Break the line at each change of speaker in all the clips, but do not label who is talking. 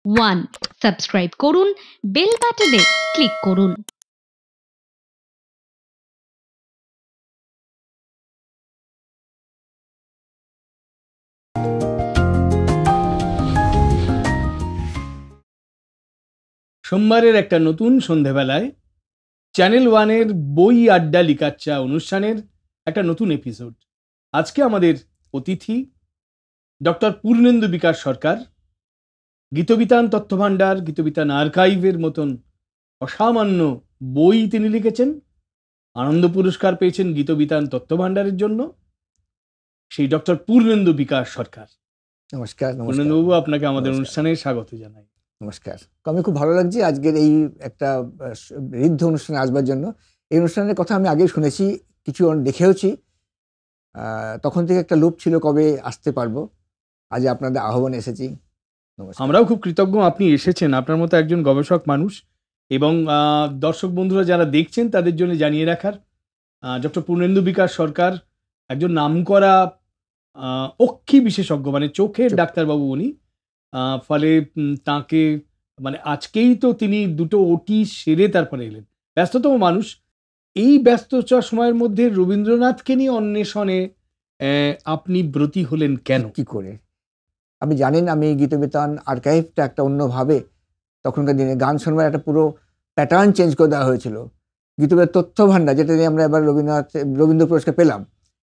1. Subscribe করুন, bell বাটনে click করুন।
সোমবারের একটা নতুন সন্ধেবেলায় চ্যানেল ওয়ানের বই আড্ডা লিকাচ্চা অনুষ্ঠানের একটা নতুন এপিসোড। আজকে আমাদের অতিথি ডক্টর পূর্ণেন্দু বিকাশ সরকার। গীতবিতান তথ্যভাণ্ডার, গীতবিতান আর্কাইভের মতন অসামান্য বই তিনি লিখেছেন। আনন্দ পুরস্কার পেয়েছেন গীতবিতান তথ্যভাণ্ডারের জন্য। সেই ডক্টর পূর্ণেন্দু বিকাশ সরকার।
নমস্কার।
পূর্ণেন্দুবাবু, আপনাকে আমাদের অনুষ্ঠানে স্বাগত জানাই।
নমস্কার। আমি খুব ভালো লাগছে আজকের এই একটা ঋদ্ধ অনুষ্ঠানে আসবার জন্য। এই অনুষ্ঠানের কথা আমি আগেই শুনেছি, কিছু দেখেওছি। তখন থেকে একটা লোভ ছিল কবে আসতে পারবো। আজ আপনাদের আহ্বানে এসেছি।
আমরাও খুব কৃতজ্ঞ আপনি এসেছেন। আপনার মতো একজন গবেষক মানুষ এবং দর্শক বন্ধুরা যারা দেখছেন তাদের জন্য জানিয়ে রাখার, ডক্টর পূর্ণেন্দু বিকাশ সরকার একজন নামকরা অক্ষি বিশেষজ্ঞ, মানে চোখের ডাক্তারবাবু উনি। ফলে তাকে মানে আজকেই তো তিনি দুটো ওটি সেরে তারপরে এলেন, ব্যস্ততম মানুষ। এই ব্যস্ততার সময়ের মধ্যে রবীন্দ্রনাথকে নিয়ে অন্বেষণে আপনি ব্রতী হলেন কেন?
কি করে আপনি জানেন, আমি গীতবিতান আর্কাইভটা একটা অন্যভাবে তখনকার দিনে গান শোনবার একটা পুরো প্যাটার্ন চেঞ্জ করে দেওয়া হয়েছিল। গীতবিতান তথ্য ভাণ্ডার, যেটা নিয়ে আমরা এবার রবীন্দ্র পুরস্কার পেলাম,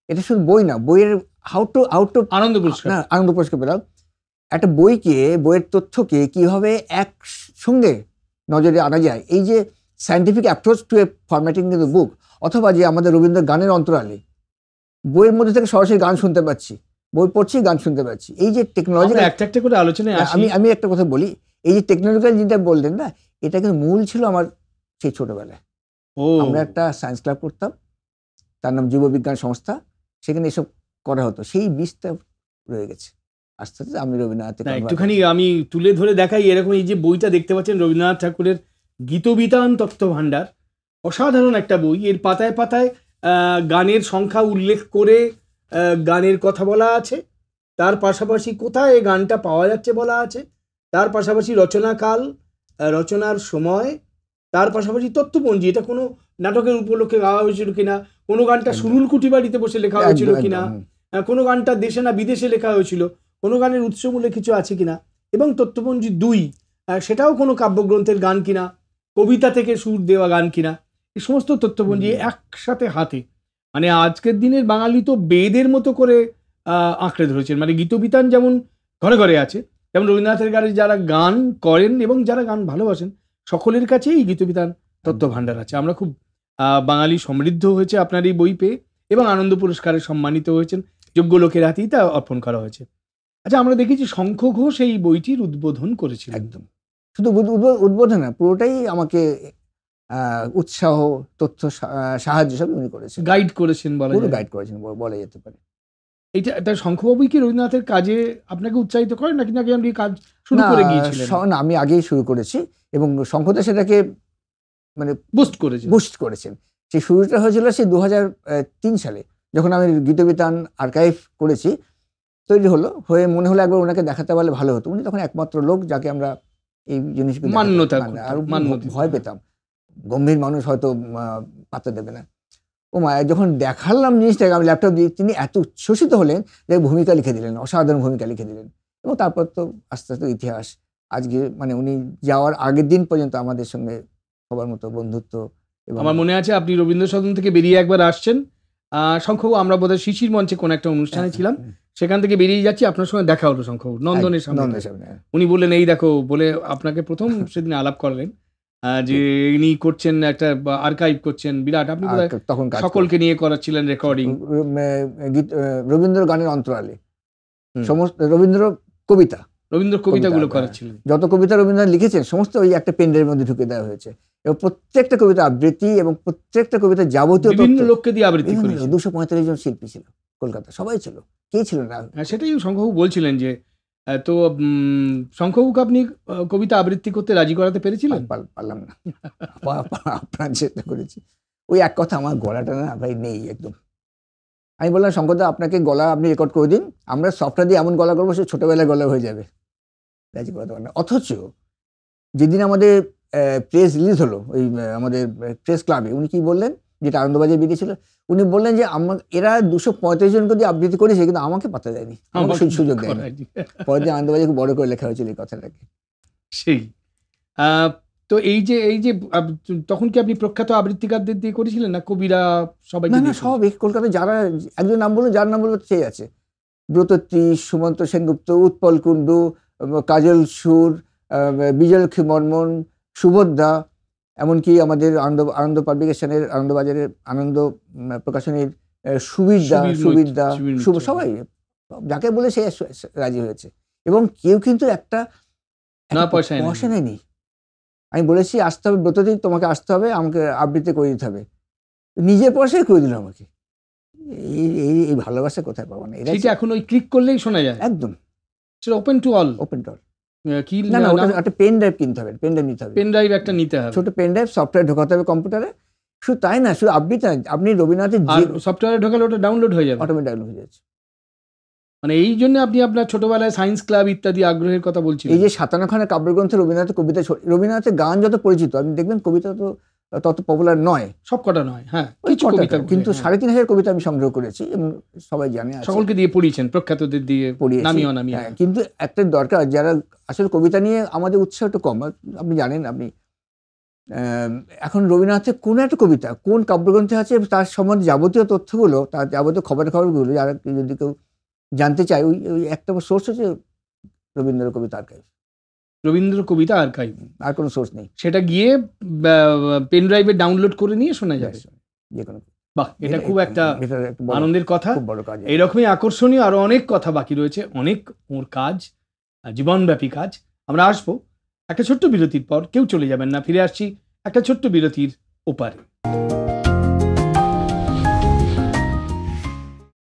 এটা শুধু বই না, বইয়ের হাউ টু
আনন্দ পুরস্কার
পেলাম। একটা বইয়ের তথ্যকে কিভাবে একসঙ্গে নজরে আনা যায়, এই যে scientific approach to A formatting the book, অথবা যে আমাদের রবীন্দ্র গানের অন্তরালে বইয়ের মধ্যে থেকে সরাসরি গান শুনতে পাচ্ছি, বই পড়ছি গান শুনতে পাচ্ছি, এই যে টেকনোলজি
একটা করে আলোচনায়
আমি একটা কথা বলি, এই যে টেকনোলজিক্যাল যেটা বললেন না, এটা কিন্তু মূল ছিল আমার সেই ছোটবেলায়। আমরা একটা সায়েন্স ক্লাব করতাম, তার নাম যুব বিজ্ঞান সংস্থা, সেখানে এসব করা হতো, সেই বীজটা রয়ে গেছে। আস্তে আস্তে আমি রবীন্দ্রনাথ
একটুখানি আমি তুলে ধরে দেখাই। এরকম এই যে বইটা দেখতে পাচ্ছেন, রবীন্দ্রনাথ ঠাকুরের গীতবিতান তথ্যভাণ্ডার, অসাধারণ একটা বই। এর পাতায় পাতায় গানের সংখ্যা উল্লেখ করে গানের কথা বলা আছে, তার পাশাপাশি কোথায় এই গানটা পাওয়া যাচ্ছে বলা আছে, তার পাশাপাশি রচনাকাল, রচনার সময়, তার পাশাপাশি তথ্যপঞ্জি, এটা কোনো নাটকের উপলক্ষে গাওয়া হয়েছিল কিনা, কোনো গানটা সুরুল কুটি বাড়িতে বসে লেখা হয়েছিল কিনা, কোনো গানটা দেশে না বিদেশে লেখা হয়েছিল, কোনো গানের উৎসমূলে কিছু আছে কিনা, এবং তথ্যপঞ্জি 2, সেটাও কোনো কাব্যগ্রন্থের গান কিনা, কবিতা থেকে সুর দেওয়া গান কিনা, এই সমস্ত তথ্যপঞ্জি একসাথে হাতে। মানে আজকের দিনের বাঙালি তো বেদের মতো করে আঁকড়ে ধরেছেন। মানে গীতবিতান যেমন ঘরে ঘরে আছে, যেমন রবীন্দ্রনাথের গানে যারা গান করেন এবং যারা গান ভালোবাসেন সকলের কাছেই গীতবিতান তথ্যভাণ্ডার আছে। আমরা খুব বাঙালি সমৃদ্ধ হয়েছে আপনার এই বই পেয়ে, এবং আনন্দ পুরস্কারে সম্মানিত হয়েছেন, যোগ্য লোকের হাতেই তা অর্পণ করা হয়েছে। আচ্ছা, আমরা দেখেছি শঙ্খ ঘোষ এই বইটির উদ্বোধন করেছিল।
একদম, শুধু উদ্বোধন না, পুরোটাই আমাকে উৎসাহ, তথ্য, সাহায্য সব উনি করেছেন, গাইড করেছেন বলা যেতে পারে।
এটা শঙ্খবাবুই কি রবীন্দ্রনাথের কাজে আপনাকে উৎসাহিত করেন, নাকি আপনি কাজ শুরু করে গিয়েছিলেন?
না, আমি আগেই শুরু করেছি এবং শঙ্খদা সেটাকে মানে বুস্ট করেছেন। সেই শুরুটা হয়েছিল সেই 2003 সালে, যখন আমি গীতবিতান আর্কাইভ করেছি, তৈরি হয়ে মনে হলো একবার ওনাকে দেখাতে পারলে ভালো হতো। উনি তখন একমাত্র লোক যাকে আমরা এই জিনিসগুলো আর ভয় পেতাম, গম্ভীর মানুষ, হয়তো পাত্তা দেবে না। ও মা, যখন দেখালাম জিনিসটাকে আমি ল্যাপটপ দিয়ে, তিনি এত উচ্ছ্বসিত হলেন যে ভূমিকা লিখে দিলেন, অসাধারণ ভূমিকা লিখে দিলেন। এবং তারপর তো আস্তে আস্তে ইতিহাস, আজকে মানে উনি যাওয়ার আগের দিন পর্যন্ত আমাদের সঙ্গে সবার মতো বন্ধুত্ব।
আমার মনে আছে আপনি রবীন্দ্র সদন থেকে বেরিয়ে একবার আসছেন, শঙ্খবাবু, আমরা বোধহয় শিশির মঞ্চে কোন একটা অনুষ্ঠানে ছিলাম, সেখান থেকে বেরিয়ে যাচ্ছি, আপনার সঙ্গে দেখা হলো শঙ্খবাবু নন্দনের সামনে। উনি বললেন এই দেখো, বলে আপনাকে প্রথম সেদিন আলাপ করলেন যে ইনি করছেন একটা আর্কাইভ করছেন বিরাট, আপনি তখন সকলকে নিয়ে করাচ্ছিলেন রেকর্ডিং,
রবীন্দ্র গানের অন্তরালে সমস্ত রবীন্দ্র কবিতাগুলো করাচ্ছিলেন। যত কবিতা রবীন্দ্রনাথ লিখেছেন সমস্ত ওই একটা পেন্ডের মধ্যে ঢুকে দেওয়া হয়েছে, এবং প্রত্যেকটা কবিতা আবৃত্তি, এবং প্রত্যেকটা কবিতা যাবতীয়
বিভিন্ন লোককে দিয়ে আবৃত্তি করেছে।
245 জন শিল্পী ছিল কলকাতা, সবাই ছিল, কে ছিল না?
সেটাই শঙ্খবাবু বলছিলেন যে, তো শঙ্খবাবুকে আপনি কবিতা আবৃত্তি করতে রাজি করাতে পেরেছিলেন?
পারলাম না, আপনার চেষ্টা করেছি। ওই এক কথা, আমার গলাটা না ভাই নেই একদম। আমি বললাম, শঙ্করদা আপনাকে গলা আপনি রেকর্ড করে দিন, আমরা সফটওয়্যার দিয়ে এমন গলা করবো সে ছোটবেলায় গলা হয়ে যাবে। রাজি করাতে পারে না। অথচ যেদিন আমাদের প্রেস রিলিজ হলো ওই আমাদের প্রেস ক্লাবে, উনি কি বললেন, যেটা আনন্দবাজারে বেরিয়েছিল, উনি বললেন যে এরা 235 জনকে দিয়ে আবৃত্তি করেছে, কিন্তু আমাকে পাত্তা দেয়নি, আমাকে সুযোগ দেয়নি। পরের দিন আনন্দবাজারে খুব বড় করে লেখা হয়েছিল এই কথাটাকে।
সেই তো এই যে তখন কি আপনি প্রখ্যাত আবৃত্তিকারদের দিয়ে করেছিলেন না কবিরা সবাই?
না, সব কলকাতায় যারা, একজন নাম বলুন, যার নাম বলবো সেই আছে, ব্রতত্রী, সুমন্ত সেনগুপ্ত, উৎপল কুণ্ডু, কাজল সুর, বিজয়লক্ষ্মী বর্মন, সুভদ্রা, এমনকি আমাদের আনন্দ পাবলিকেশনের, আনন্দবাজারের আনন্দ প্রকাশনের সুবিদ্যা, সবাই যাকে বলে সে রাজি হয়েছে। এবং কেউ কিন্তু একটা পয়সা নেয়নি। আমি বলেছি আসতে হবে ব্রততী, তোমাকে আসতে হবে, আমাকে আবৃত্তি করে দিতে হবে, নিজের পয়সায় করে দিল আমাকে। এই ভালোবাসা কোথায় পাবো না?
এটা এখন ওই ক্লিক করলেই শোনা যায়
একদম।
সেটা ওপেন টু অল।
কি না, ওটা একটা পেন ড্রাইভ কিনতে হবে, পেন ড্রাইভ নিতে হবে,
পেন ড্রাইভ একটা নিতে হবে,
ছোট পেন ড্রাইভ, সফটওয়্যার ঢোকাতে হবে কম্পিউটারে। শুধু তাই না, শুধু আবৃত্তি না, আপনি রবীন্দ্রনাথের
সফটওয়্যারে ঢোকালে ওটা ডাউনলোড হয়ে যাবে,
অটোমেটিক ডাউনলোড হয়ে যাচ্ছে।
মানে এই জন্য আপনি আপনার ছোটবেলায় সায়েন্স ক্লাব ইত্যাদি আগ্রহের কথা বলছিলেন।
এই যে 57খানা কাব্যগ্রন্থে রবীন্দ্রনাথের কবিতা, রবীন্দ্রনাথের গান যত পরিচিত, আপনি দেখবেন কবিতা তো তত পপুলার নয়,
সবকটা নয়, হ্যাঁ কিছু কবিতা,
কিন্তু 3,500 কবিতা আমি সংগ্রহ করেছি এবং সবাই জানে,
সকলকে দিয়ে পড়িয়েছেন, প্রখ্যাতদের দিয়ে নামিয়ে নামিয়ে।
কিন্তু একটা দরকার, যারা আসলে কবিতা নিয়ে আমাদের উৎসাহ একটু কম, আপনি জানেন, আপনি এখন রবীন্দ্রনাথের কোন একটা কবিতা কোন কাব্যগ্রন্থে আছে তার সম্বন্ধে যাবতীয় তথ্যগুলো, তার যাবতীয় খবরগুলো যারা যদি কেউ জানতে চায়, ওই একটা সোর্স হচ্ছে রবীন্দ্র কবিতা আর্কাইভ।
রবীন্দ্র কবিতা আর্কাইভ,
আর কোনো সোর্স নেই।
সেটা গিয়ে পেন ড্রাইভে ডাউনলোড করে নিয়ে শোনা যাবে
যে কোনো।
বাহ, এটা খুব একটা আনন্দের কথা।
বড় কাজ,
এইরকমই আকর্ষণীয় আরো অনেক কথা বাকি রয়েছে, অনেক ওর কাজ, জীবনব্যাপী কাজ। আমরা আসবো একটা ছোট্ট বিরতির পর, কেউ চলে যাবেন না, ফিরে আসছি একটা ছোট্ট বিরতির ওপারে।